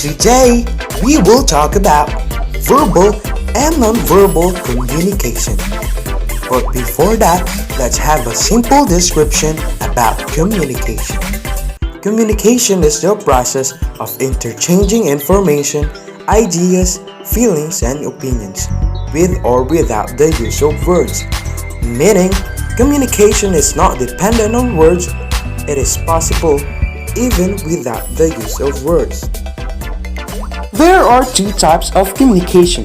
Today, we will talk about verbal and non-verbal communication. But before that, let's have a simple description about communication. Communication is the process of interchanging information, ideas, feelings, and opinions, with or without the use of words. Meaning, communication is not dependent on words, it is possible even without the use of words. There are two types of communication: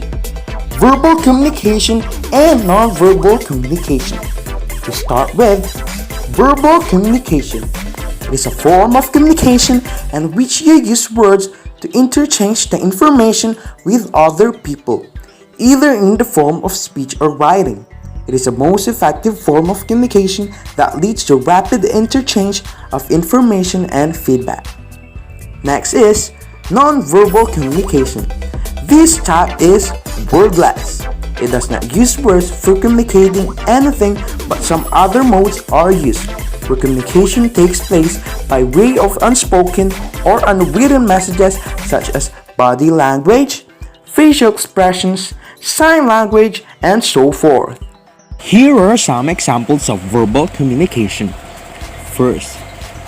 verbal communication and non-verbal communication. To start with, verbal communication. It is a form of communication in which you use words to interchange the information with other people, either in the form of speech or writing. It is the most effective form of communication that leads to rapid interchange of information and feedback. Next is non-verbal communication. This type is wordless. It does not use words for communicating anything, but some other modes are used, where communication takes place by way of unspoken or unwritten messages such as body language, facial expressions, sign language, and so forth. Here are some examples of verbal communication. First,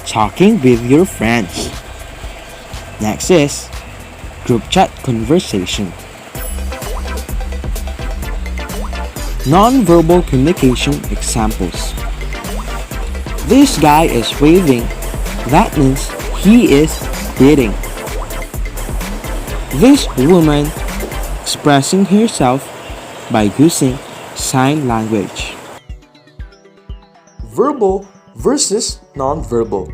talking with your friends. Next is group chat conversation. Non-verbal communication examples. This guy is waving. That means he is greeting. This woman expressing herself by using sign language. Verbal versus non-verbal.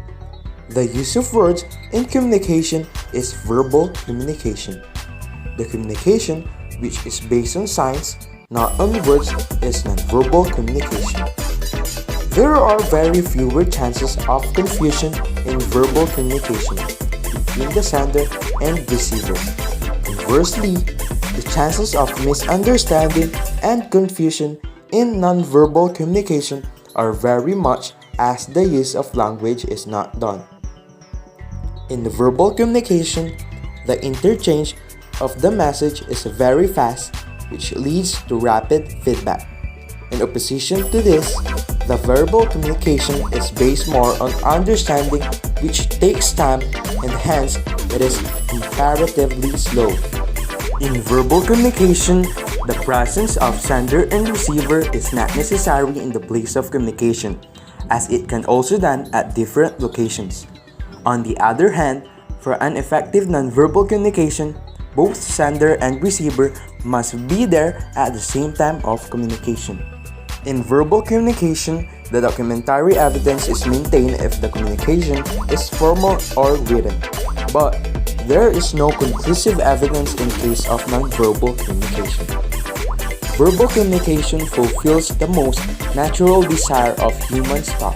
The use of words in communication is verbal communication. The communication which is based on signs, not on words, is non-verbal communication. There are very fewer chances of confusion in verbal communication between the sender and receiver. Conversely, the chances of misunderstanding and confusion in non-verbal communication are very much as the use of language is not done. In the verbal communication, the interchange of the message is very fast, which leads to rapid feedback. In opposition to this, the verbal communication is based more on understanding, which takes time, and hence it is comparatively slow. In verbal communication, the presence of sender and receiver is not necessary in the place of communication, as it can also be done at different locations. On the other hand, for an effective nonverbal communication, both sender and receiver must be there at the same time of communication. In verbal communication, the documentary evidence is maintained if the communication is formal or written, but there is no conclusive evidence in case of nonverbal communication. Verbal communication fulfills the most natural desire of humans' thought.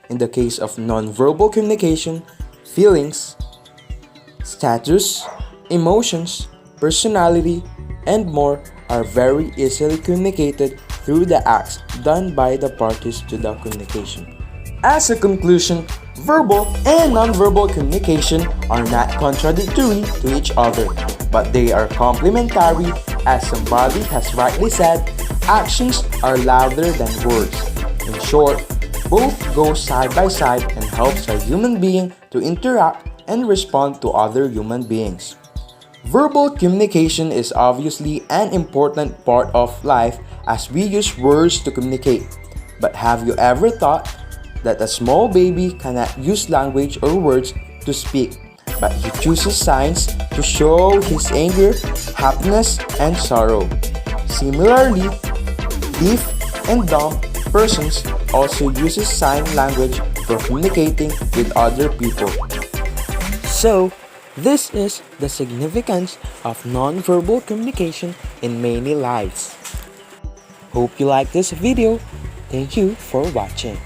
In the case of nonverbal communication, feelings, status, emotions, personality, and more are very easily communicated through the acts done by the parties to the communication. As a conclusion, verbal and nonverbal communication are not contradictory to each other, but they are complementary. As somebody has rightly said, actions are louder than words. In short, both go side by side and helps a human being to interact and respond to other human beings. Verbal communication is obviously an important part of life as we use words to communicate. But have you ever thought that a small baby cannot use language or words to speak, but he chooses signs to show his anger, happiness, and sorrow? Similarly, deaf and dumb persons also uses sign language for communicating with other people. So, this is the significance of non-verbal communication in many lives. Hope you like this video. Thank you for watching.